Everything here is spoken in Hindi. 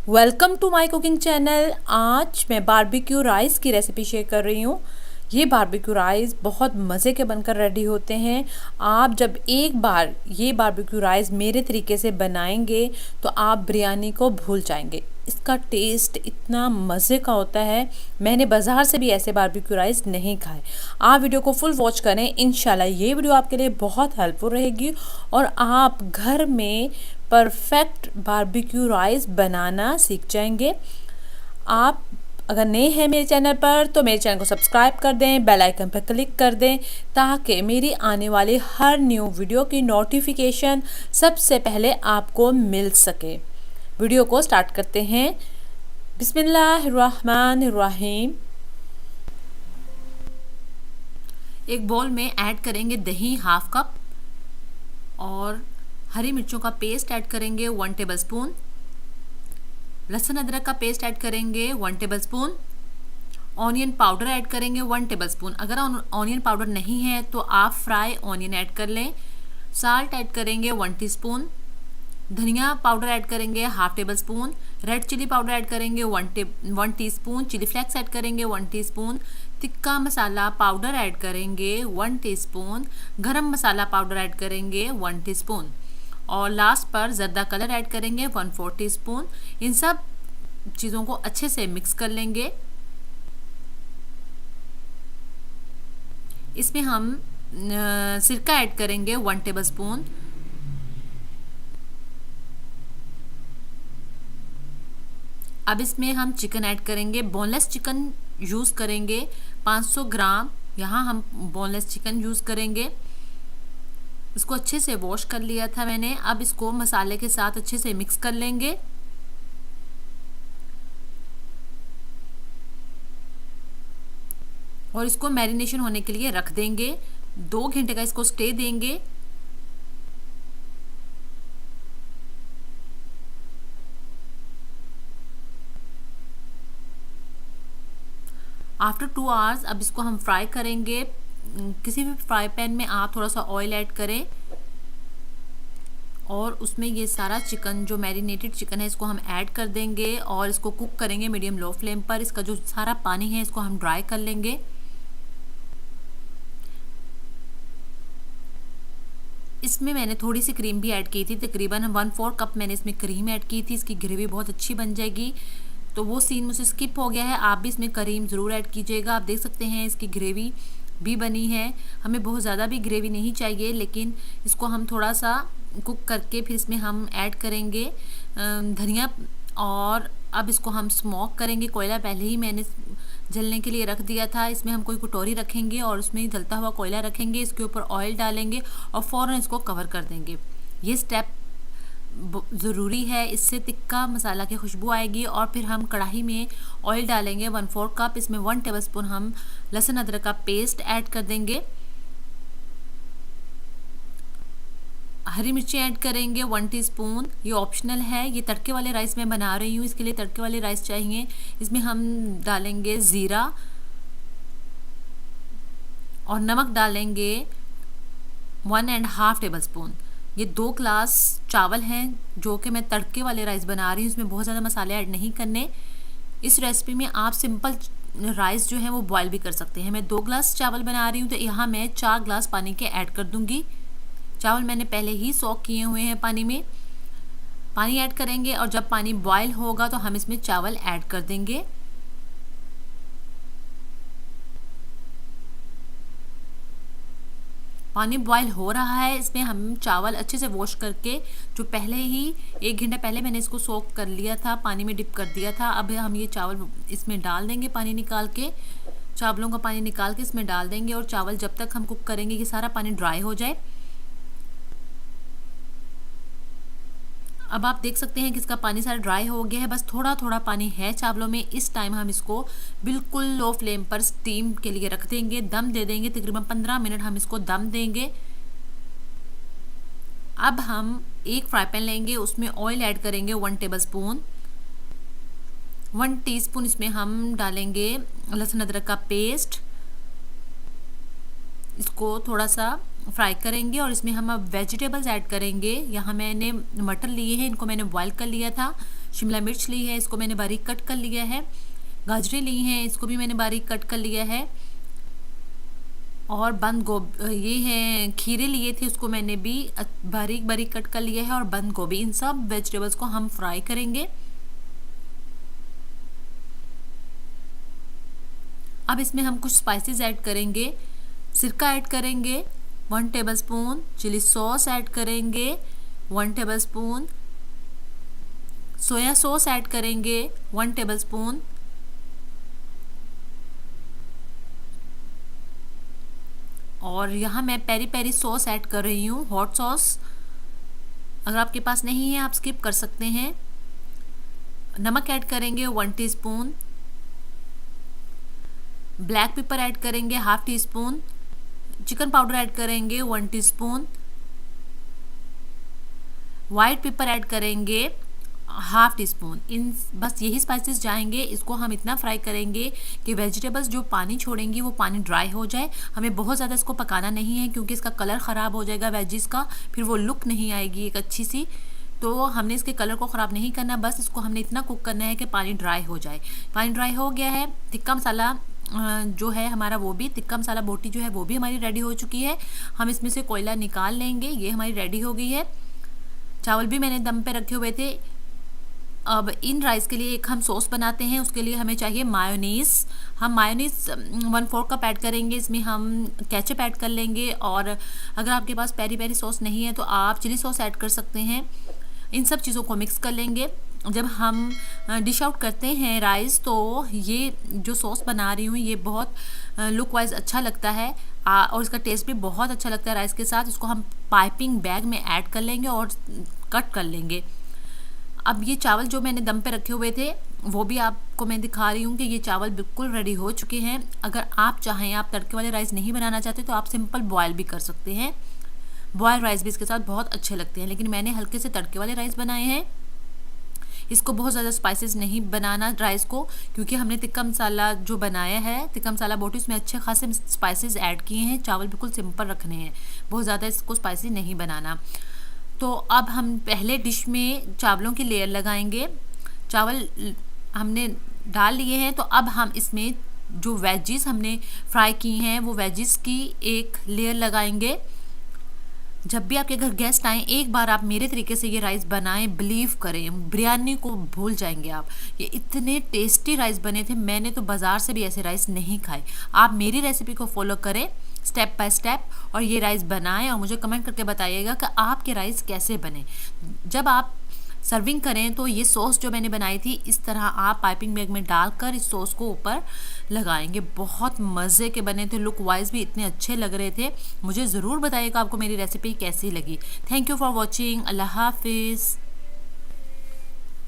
Welcome to my cooking channel. आज मैं बारबेक्यू राइस की रेसिपी शेयर कर रही हूँ। ये बारबेक्यू राइस बहुत मज़े के बनकर रेडी होते हैं। आप जब एक बार ये बारबेक्यू राइस मेरे तरीके से बनाएंगे तो आप बिरयानी को भूल जाएंगे। इसका टेस्ट इतना मज़े का होता है, मैंने बाज़ार से भी ऐसे बारबेक्यू राइस नहीं खाए। आप वीडियो को फुल वॉच करें, इंशाल्लाह ये वीडियो आपके लिए बहुत हेल्पफुल रहेगी और आप घर में परफेक्ट बारबेक्यू राइस बनाना सीख जाएंगे। आप अगर नए हैं मेरे चैनल पर तो मेरे चैनल को सब्सक्राइब कर दें, बेल आइकन पर क्लिक कर दें ताकि मेरी आने वाली हर न्यू वीडियो की नोटिफिकेशन सबसे पहले आपको मिल सके। वीडियो को स्टार्ट करते हैं। बिस्मिल्लाहिर्रहमानिर्रहीम। एक बोल में ऐड करेंगे दही हाफ कप और हरी मिर्चों का पेस्ट ऐड करेंगे 1 टेबलस्पून। लहसुन अदरक का पेस्ट ऐड करेंगे 1 टेबलस्पून। ऑनियन पाउडर ऐड करेंगे 1 टेबलस्पून। अगर ऑनियन पाउडर नहीं है तो आप फ्राई ऑनियन ऐड कर लें। साल्ट ऐड करेंगे 1 टीस्पून। धनिया पाउडर ऐड करेंगे half tablespoon. Red chilli powder add करेंगे 1 टीस्पून। चिली फ्लेक्स ऐड करेंगे 1 teaspoon. Tikka masala powder add करेंगे 1 टीस्पून। गरम मसाला पाउडर ऐड करेंगे 1 टीस्पून और लास्ट पर ज़र्दा कलर ऐड करेंगे 1/4 टीस्पून। इन सब चीज़ों को अच्छे से मिक्स कर लेंगे। इसमें हम सिरका ऐड करेंगे 1 टेबलस्पून। अब इसमें हम चिकन ऐड करेंगे। बोनलेस चिकन यूज़ करेंगे 500 ग्राम। यहाँ हम बोनलेस चिकन यूज़ करेंगे। इसको अच्छे से वॉश कर लिया था मैंने। अब इसको मसाले के साथ अच्छे से मिक्स कर लेंगे। और इसको मैरिनेशन होने के लिए रख देंगे। 2 घंटे का इसको स्टे देंगे। आफ्टर 2 आवर्स अब इसको हम फ्राई करेंगे। किसी भी फ्राई पैन में आप थोड़ा सा ऑयल ऐड करें और उसमें ये सारा चिकन जो मैरिनेटेड चिकन है इसको हम ऐड कर देंगे और इसको कुक करेंगे मीडियम लो फ्लेम पर। इसका जो सारा पानी है इसको हम ड्राई कर लेंगे। इसमें मैंने थोड़ी सी क्रीम भी ऐड की थी, तकरीबन 1/4 कप मैंने इसमें क्रीम ऐड की थी। इसकी ग्रेवी बहुत अच्छी बन जाएगी। तो वो सीन मुझसे स्किप हो गया है, आप भी इसमें क्रीम ज़रूर ऐड कीजिएगा। आप देख सकते हैं इसकी ग्रेवी भी बनी है। हमें बहुत ज़्यादा भी ग्रेवी नहीं चाहिए, लेकिन इसको हम थोड़ा सा कुक करके फिर इसमें हम ऐड करेंगे धनिया। और अब इसको हम स्मोक करेंगे। कोयला पहले ही मैंने जलने के लिए रख दिया था। इसमें हम कोई कटोरी रखेंगे और उसमें जलता हुआ कोयला रखेंगे। इसके ऊपर ऑयल डालेंगे और फ़ौरन इसको कवर कर देंगे। ये स्टेप ज़रूरी है, इससे तिक्का मसाला की खुशबू आएगी। और फिर हम कढ़ाई में ऑयल डालेंगे 1/4 कप। इसमें 1 टेबलस्पून हम लहसुन अदरक का पेस्ट ऐड कर देंगे। हरी मिर्ची ऐड करेंगे 1 टीस्पून। ये ऑप्शनल है, ये तड़के वाले राइस में बना रही हूँ, इसके लिए तड़के वाले राइस चाहिए। इसमें हम डालेंगे ज़ीरा और नमक डालेंगे 1.5 टेबलस्पून। ये 2 ग्लास चावल हैं जो कि मैं तड़के वाले राइस बना रही हूँ। इसमें बहुत ज़्यादा मसाले ऐड नहीं करने। इस रेसिपी में आप सिंपल राइस जो है वो बॉयल भी कर सकते हैं। मैं 2 ग्लास चावल बना रही हूँ तो यहाँ मैं 4 ग्लास पानी के ऐड कर दूँगी। चावल मैंने पहले ही सोक किए हुए हैं पानी में। पानी ऐड करेंगे और जब पानी बॉयल होगा तो हम इसमें चावल ऐड कर देंगे। पानी बॉयल हो रहा है, इसमें हम चावल अच्छे से वॉश करके जो पहले ही 1 घंटा पहले मैंने इसको सोक कर लिया था, पानी में डिप कर दिया था। अब हम ये चावल इसमें डाल देंगे। पानी निकाल के, चावलों का पानी निकाल के इसमें डाल देंगे और चावल जब तक हम कुक करेंगे कि सारा पानी ड्राई हो जाए। अब आप देख सकते हैं कि इसका पानी सारा ड्राई हो गया है, बस थोड़ा थोड़ा पानी है चावलों में। इस टाइम हम इसको बिल्कुल लो फ्लेम पर स्टीम के लिए रख देंगे, दम दे देंगे। तकरीबन 15 मिनट हम इसको दम देंगे। अब हम एक फ्राई पैन लेंगे, उसमें ऑयल ऐड करेंगे 1 टेबलस्पून। 1 टीस्पून इसमें हम डालेंगे लहसुन अदरक का पेस्ट। इसको थोड़ा सा फ्राई करेंगे और इसमें हम अब वेजिटेबल्स ऐड करेंगे। यहाँ मैंने मटर लिए हैं, इनको मैंने बॉईल कर लिया था। शिमला मिर्च ली है, इसको मैंने बारीक कट कर लिया है। गाजरें ली हैं, इसको भी मैंने बारीक कट कर लिया है। और बंद गोभी, ये है खीरे लिए थे, उसको मैंने भी बारीक बारीक कट कर लिया है। और बंद गोभी, इन सब वेजिटेबल्स को हम फ्राई करेंगे। अब इसमें हम कुछ स्पाइसेस ऐड करेंगे। सिरका ऐड करेंगे 1 टेबलस्पून, चिली सॉस ऐड करेंगे 1 टेबलस्पून, सोया सॉस ऐड करेंगे 1 टेबलस्पून, और यहाँ मैं पेरी पेरी सॉस ऐड कर रही हूँ, हॉट सॉस। अगर आपके पास नहीं है आप स्किप कर सकते हैं। नमक ऐड करेंगे 1 टीस्पून, ब्लैक पेपर ऐड करेंगे 1/2 टीस्पून, चिकन पाउडर ऐड करेंगे 1 टीस्पून, वाइट पेपर ऐड करेंगे 1/2 टीस्पून। इन बस यही स्पाइसेस जाएंगे। इसको हम इतना फ्राई करेंगे कि वेजिटेबल्स जो पानी छोड़ेंगी वो पानी ड्राई हो जाए। हमें बहुत ज़्यादा इसको पकाना नहीं है क्योंकि इसका कलर ख़राब हो जाएगा वेजिस का, फिर वो लुक नहीं आएगी एक अच्छी सी। तो हमने इसके कलर को ख़राब नहीं करना, बस इसको हमने इतना कुक करना है कि पानी ड्राई हो जाए। पानी ड्राई हो गया है। टिक्का मसाला जो है हमारा, वो भी टिक्का मसाला बोटी जो है वो भी हमारी रेडी हो चुकी है। हम इसमें से कोयला निकाल लेंगे। ये हमारी रेडी हो गई है। चावल भी मैंने दम पे रखे हुए थे। अब इन राइस के लिए एक हम सॉस बनाते हैं। उसके लिए हमें चाहिए मायोनीज़। हम मायोनीज़ 1/4 कप ऐड करेंगे। इसमें हम केचप ऐड कर लेंगे, और अगर आपके पास पेरी पेरी सॉस नहीं है तो आप चिली सॉस ऐड कर सकते हैं। इन सब चीज़ों को मिक्स कर लेंगे। जब हम डिश आउट करते हैं राइस, तो ये जो सॉस बना रही हूँ ये बहुत लुक वाइज अच्छा लगता है, और इसका टेस्ट भी बहुत अच्छा लगता है राइस के साथ। इसको हम पाइपिंग बैग में ऐड कर लेंगे और कट कर लेंगे। अब ये चावल जो मैंने दम पे रखे हुए थे वो भी आपको मैं दिखा रही हूँ कि ये चावल बिल्कुल रेडी हो चुके हैं। अगर आप चाहें, आप तड़के वाले राइस नहीं बनाना चाहते तो आप सिंपल बॉयल भी कर सकते हैं। बॉयल राइस भी इसके साथ बहुत अच्छे लगते हैं, लेकिन मैंने हल्के से तड़के वाले राइस बनाए हैं। इसको बहुत ज़्यादा स्पाइसेस नहीं बनाना राइस को, क्योंकि हमने टिक्का मसाला जो बनाया है, टिक्का मसाला बोटी, उसमें अच्छे खासे स्पाइसेस ऐड किए हैं। चावल बिल्कुल सिंपल रखने हैं, बहुत ज़्यादा इसको स्पाइसी नहीं बनाना। तो अब हम पहले डिश में चावलों की लेयर लगाएंगे। चावल हमने डाल लिए हैं, तो अब हम इसमें जो वेजिस हमने फ्राई की हैं वो वेजिस की एक लेयर लगाएंगे। जब भी आपके घर गेस्ट आएँ, एक बार आप मेरे तरीके से ये राइस बनाएं, बिलीव करें बिरयानी को भूल जाएंगे आप। ये इतने टेस्टी राइस बने थे, मैंने तो बाज़ार से भी ऐसे राइस नहीं खाए। आप मेरी रेसिपी को फॉलो करें स्टेप बाय स्टेप, और ये राइस बनाएं और मुझे कमेंट करके बताइएगा कि आपके राइस कैसे बने। जब आप सर्विंग करें तो ये सॉस जो मैंने बनाई थी, इस तरह आप पाइपिंग बैग में डालकर इस सॉस को ऊपर लगाएंगे। बहुत मज़े के बने थे, लुक वाइज भी इतने अच्छे लग रहे थे। मुझे ज़रूर बताइएगा आपको मेरी रेसिपी कैसी लगी। Thank you for watching. अल्लाह हाफिज़।